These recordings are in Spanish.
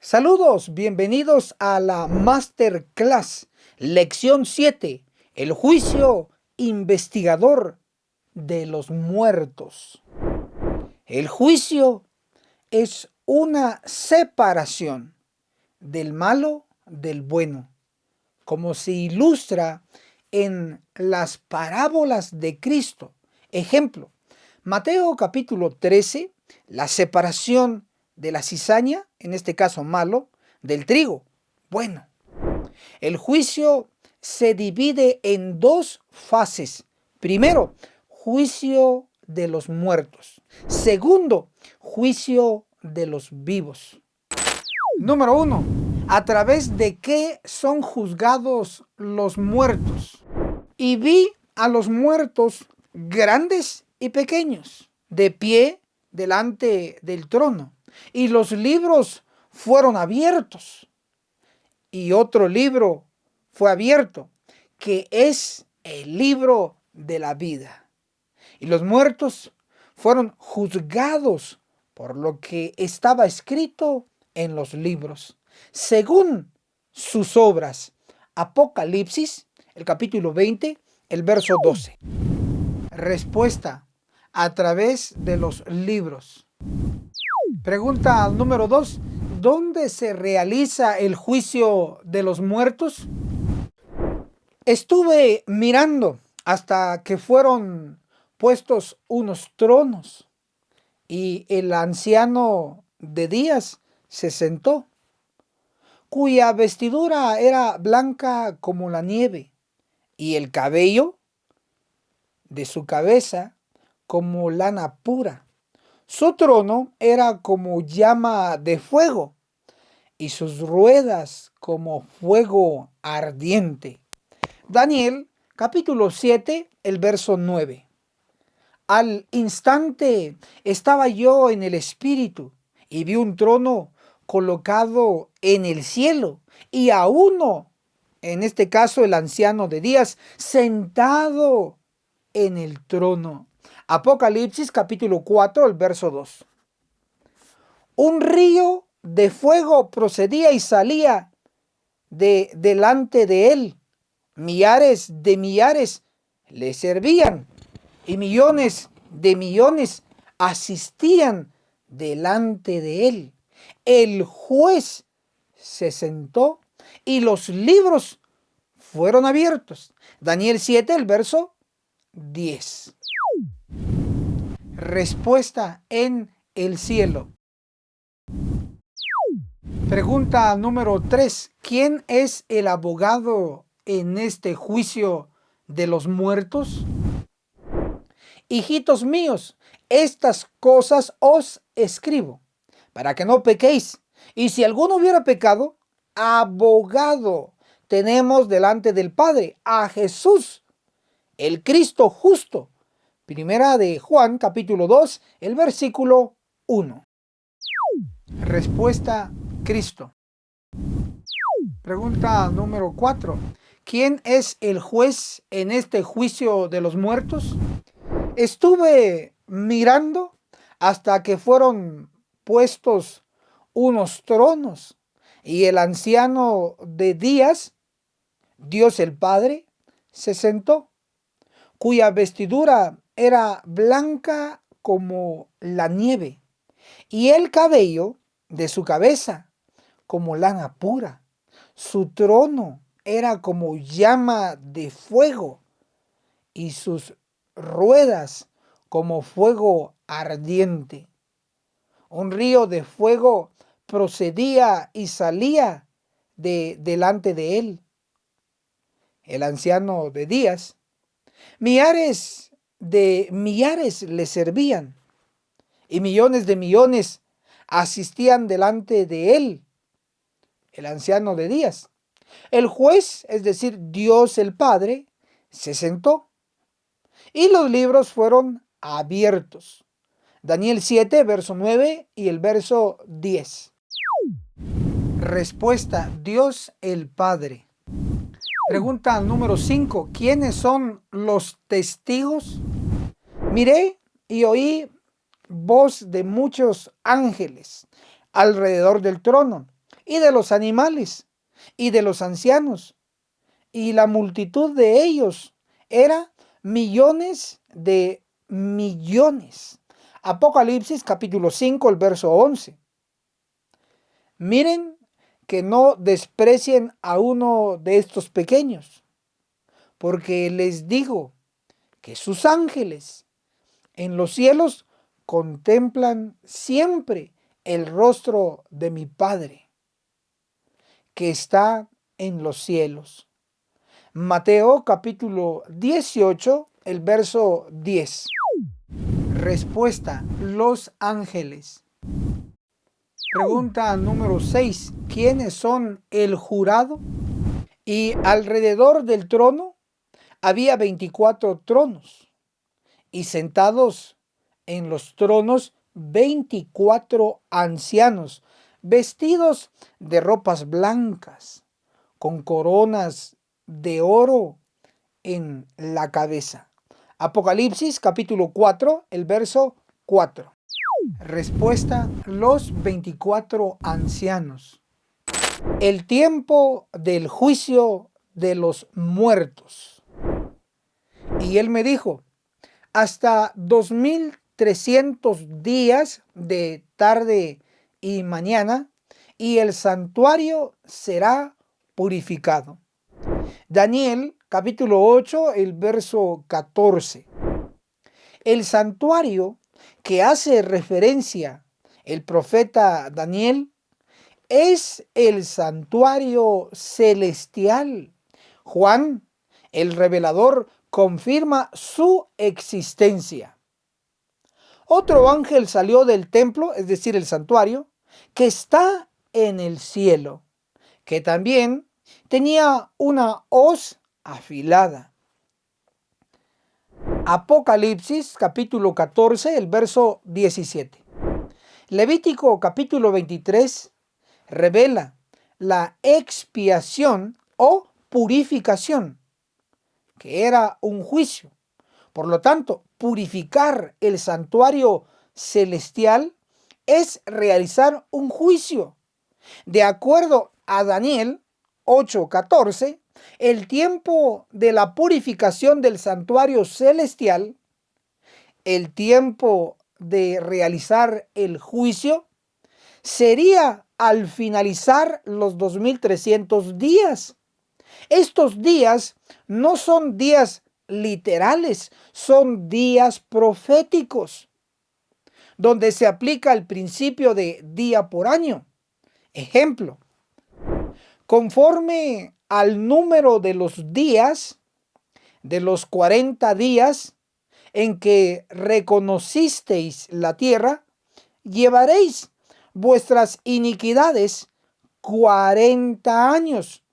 Saludos, bienvenidos a la Masterclass, lección 7, el juicio investigador de los muertos. El juicio es una separación del malo del bueno, como se ilustra en las parábolas de Cristo. Ejemplo, Mateo capítulo 13, la separación de la cizaña, en este caso malo, del trigo, bueno. El juicio se divide en dos fases. Primero, juicio de los muertos. Segundo, juicio de los vivos. Número 1. ¿A través de qué son juzgados los muertos? Y vi a los muertos grandes y pequeños, de pie delante del trono. Y los libros fueron abiertos. Y otro libro fue abierto, que es el libro de la vida. Y los muertos fueron juzgados por lo que estaba escrito en los libros, según sus obras. Apocalipsis, el capítulo 20, el verso 12. Respuesta: a través de los libros. Pregunta número 2. ¿Dónde se realiza el juicio de los muertos? Estuve mirando hasta que fueron puestos unos tronos y el anciano de días se sentó, cuya vestidura era blanca como la nieve y el cabello de su cabeza como lana pura. Su trono era como llama de fuego y sus ruedas como fuego ardiente. Daniel capítulo 7, el verso 9. Al instante estaba yo en el espíritu y vi un trono colocado en el cielo y a uno, en este caso el anciano de días, sentado en el trono. Apocalipsis capítulo 4, el verso 2. Un río de fuego procedía y salía de delante de él. Millares de millares le servían y millones de millones asistían delante de él. El juez se sentó y los libros fueron abiertos. Daniel 7, el verso 10. Respuesta: en el cielo. Pregunta número 3. ¿Quién es el abogado en este juicio de los muertos? Hijitos míos, estas cosas os escribo, para que no pequéis. Y si alguno hubiera pecado, abogado tenemos delante del Padre, a Jesús, el Cristo justo. Primera de Juan, capítulo 2, el versículo 1. Respuesta: Cristo. Pregunta número 4. ¿Quién es el juez en este juicio de los muertos? Estuve mirando hasta que fueron puestos unos tronos y el anciano de días, Dios el Padre, se sentó, cuya vestidura era blanca como la nieve y el cabello de su cabeza como lana pura. Su trono era como llama de fuego y sus ruedas como fuego ardiente. Un río de fuego procedía y salía delante de él. El anciano de días, millares de millares le servían y millones de millones asistían delante de él. El anciano de días. El juez, es decir, Dios el Padre, se sentó y los libros fueron abiertos. Daniel 7, verso 9 y el verso 10. Respuesta: Dios el Padre. Pregunta número 5. ¿Quiénes son los testigos? Miré y oí voz de muchos ángeles alrededor del trono y de los animales, y de los ancianos, y la multitud de ellos era millones de millones. Apocalipsis capítulo 5, el verso 11. Miren que no desprecien a uno de estos pequeños, porque les digo que sus ángeles en los cielos contemplan siempre el rostro de mi Padre, que está en los cielos. Mateo capítulo 18, el verso 10. Respuesta: los ángeles. Pregunta número 6. ¿Quiénes son el jurado? Y alrededor del trono había 24 tronos, y sentados en los tronos 24 ancianos, vestidos de ropas blancas, con coronas de oro en la cabeza. Apocalipsis capítulo 4, el verso 4. Respuesta: los 24 ancianos. El tiempo del juicio de los muertos. Y él me dijo: hasta 2300 días de tarde y mañana, y el santuario será purificado. Daniel capítulo 8, el verso 14. El santuario que hace referencia el profeta Daniel es el santuario celestial. Juan, el revelador, confirma su existencia. Otro ángel salió del templo, es decir, el santuario, que está en el cielo, que también tenía una hoz afilada. Apocalipsis capítulo 14, el verso 17. Levítico capítulo 23 revela la expiación o purificación, que era un juicio. Por lo tanto, purificar el santuario celestial es realizar un juicio. De acuerdo a Daniel 8:14, el tiempo de la purificación del santuario celestial, el tiempo de realizar el juicio, sería al finalizar los 2300 días. Estos días no son días literales, son días proféticos, donde se aplica el principio de día por año. Ejemplo: conforme al número de los días, de los 40 días en que reconocisteis la tierra, llevaréis vuestras iniquidades 40 años,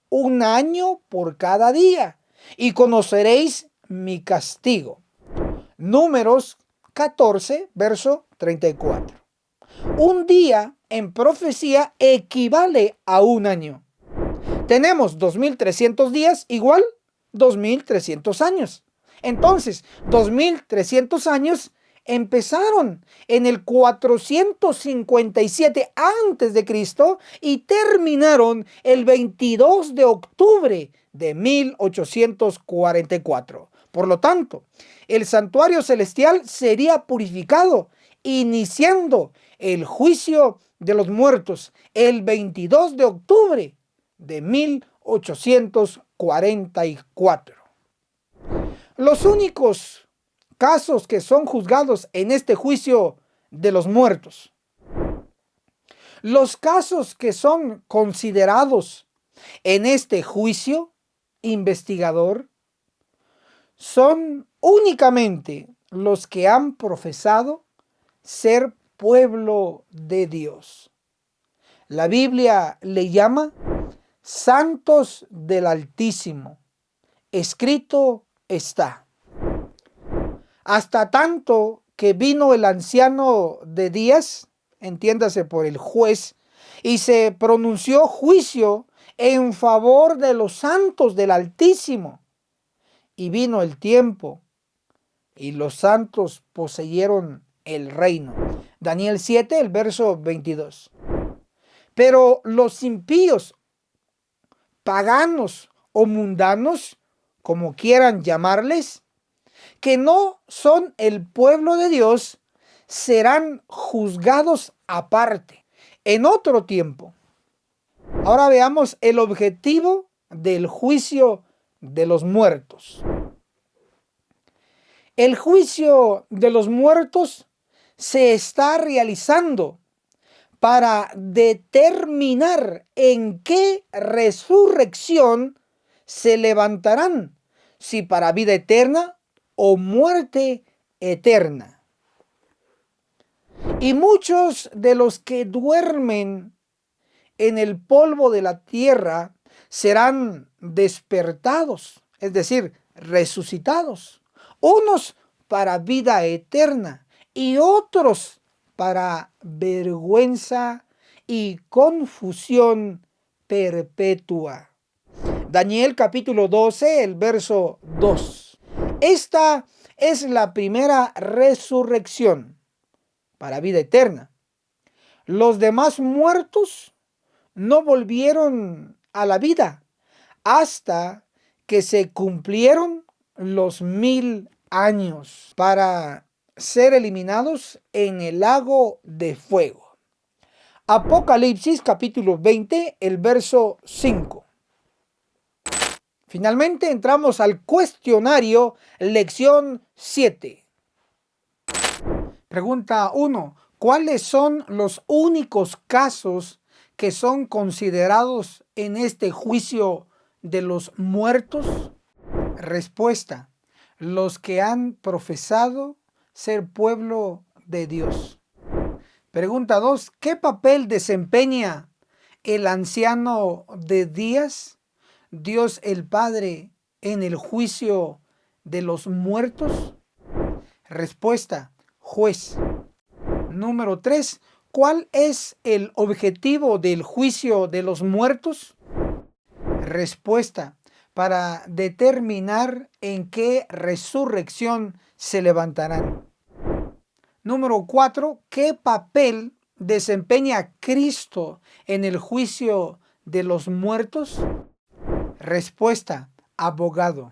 un año por cada día, y conoceréis mi castigo. Números 14, verso 34. Un día en profecía equivale a un año. Tenemos 2300 días igual 2300 años. Entonces, 2300 años empezaron en el 457 antes de Cristo y terminaron el 22 de octubre de 1844. Por lo tanto, el santuario celestial sería purificado, iniciando el juicio de los muertos el 22 de octubre de 1844. Los únicos casos que son juzgados en este juicio de los muertos, los casos que son considerados en este juicio investigador, son únicamente los que han profesado ser pueblo de Dios. La Biblia le llama santos del Altísimo. Escrito está: hasta tanto que vino el anciano de días, entiéndase por el juez, y se pronunció juicio en favor de los santos del Altísimo. Y vino el tiempo, y los santos poseyeron el reino. Daniel 7, el verso 22. Pero los impíos, paganos o mundanos, como quieran llamarles, que no son el pueblo de Dios, serán juzgados aparte, en otro tiempo. Ahora veamos el objetivo del juicio de los muertos. El juicio de los muertos se está realizando para determinar en qué resurrección se levantarán, si para vida eterna o muerte eterna. Y muchos de los que duermen en el polvo de la tierra serán despertados, es decir, resucitados, unos para vida eterna y otros para vergüenza y confusión perpetua. Daniel capítulo 12, el verso 2. Esta es la primera resurrección para vida eterna. Los demás muertos no volvieron a la vida hasta que se cumplieron los 1000 años para ser eliminados en el lago de fuego. Apocalipsis capítulo 20, el verso 5. Finalmente entramos al cuestionario lección 7. Pregunta 1. ¿Cuáles son los únicos casos que son considerados en este juicio de los muertos? Respuesta: los que han profesado ser pueblo de Dios. Pregunta 2. ¿Qué papel desempeña el anciano de días, Dios el Padre, en el juicio de los muertos? Respuesta: juez. Número 3. ¿Cuál es el objetivo del juicio de los muertos? Respuesta: para determinar en qué resurrección se levantarán. Número 4. ¿Qué papel desempeña Cristo en el juicio de los muertos? Respuesta: abogado.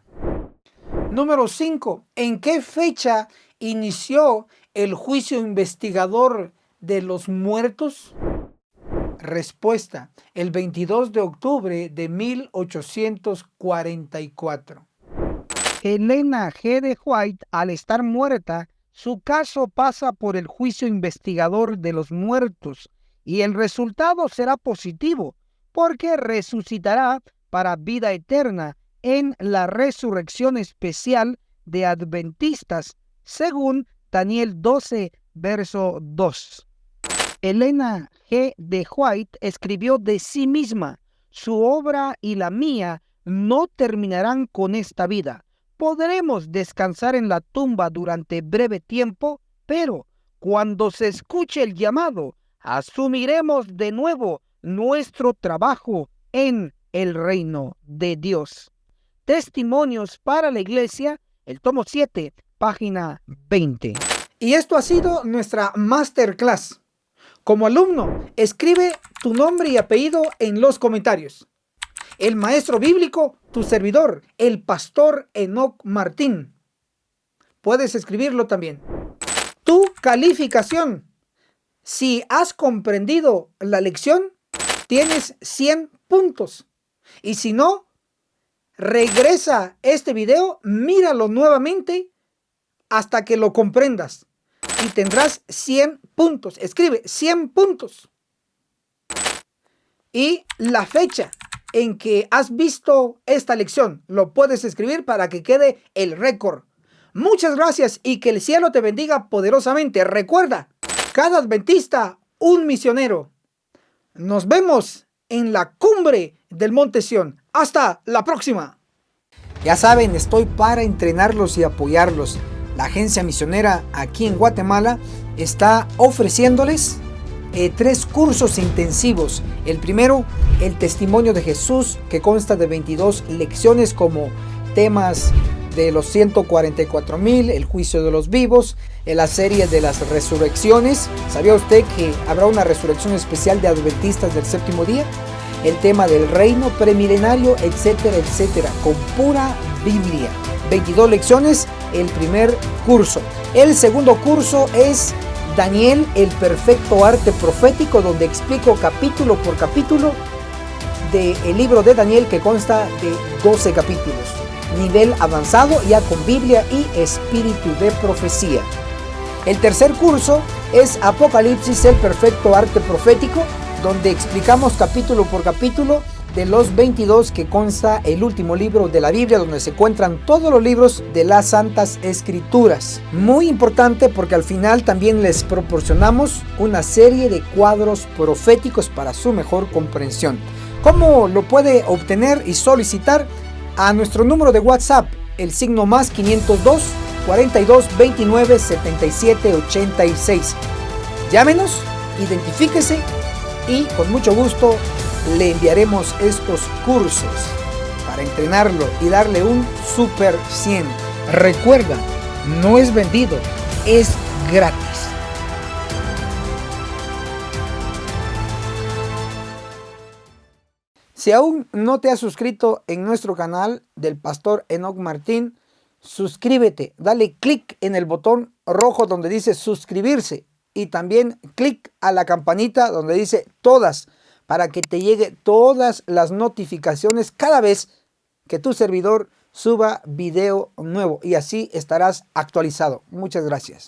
Número 5. ¿En qué fecha inició el juicio investigador de los muertos? Respuesta: el 22 de octubre de 1844. Elena G. de White, al estar muerta, su caso pasa por el juicio investigador de los muertos y el resultado será positivo porque resucitará para vida eterna en la resurrección especial de adventistas, según Daniel 12, verso 2. Elena G. de White escribió de sí misma: su obra y la mía no terminarán con esta vida. Podremos descansar en la tumba durante breve tiempo, pero cuando se escuche el llamado, asumiremos de nuevo nuestro trabajo en el reino de Dios. Testimonios para la Iglesia, el tomo 7, página 20. Y esto ha sido nuestra masterclass. Como alumno, escribe tu nombre y apellido en los comentarios. El maestro bíblico, tu servidor, el pastor Enoc Martín. Puedes escribirlo también. Tu calificación. Si has comprendido la lección, tienes 100 puntos. Y si no, regresa este video, míralo nuevamente hasta que lo comprendas. Y tendrás 100 puntos. Escribe 100 puntos. Y la fecha en que has visto esta lección, lo puedes escribir para que quede el récord. Muchas gracias y que el cielo te bendiga poderosamente. Recuerda, cada adventista, un misionero. Nos vemos en la cumbre del Monte Sión. Hasta la próxima. Ya saben, estoy para entrenarlos y apoyarlos. La agencia misionera aquí en Guatemala está ofreciéndoles 3 cursos intensivos. El primero, el testimonio de Jesús, que consta de 22 lecciones como temas de los 144,000, el juicio de los vivos, en la serie de las resurrecciones. ¿Sabía usted que habrá una resurrección especial de adventistas del séptimo día? El tema del reino premilenario, etcétera, etcétera, con pura Biblia. 22 lecciones, el primer curso. El segundo curso es Daniel, el perfecto arte profético, donde explico capítulo por capítulo del libro de Daniel, que consta de 12 capítulos. Nivel avanzado, ya con Biblia y espíritu de profecía. El tercer curso es Apocalipsis, el perfecto arte profético, donde explicamos capítulo por capítulo de los 22 que consta el último libro de la Biblia, donde se encuentran todos los libros de las Santas Escrituras. Muy importante, porque al final también les proporcionamos una serie de cuadros proféticos para su mejor comprensión. ¿Cómo lo puede obtener y solicitar? A nuestro número de WhatsApp, el signo más 502 42 29 77 86. Llámenos, identifíquese y con mucho gusto le enviaremos estos cursos para entrenarlo y darle un super 100. Recuerda, no es vendido, es gratis. Si aún no te has suscrito en nuestro canal del Pastor Enoch Martín, suscríbete, dale clic en el botón rojo donde dice suscribirse y también clic a la campanita donde dice todas, para que te llegue todas las notificaciones cada vez que tu servidor suba video nuevo, y así estarás actualizado. Muchas gracias.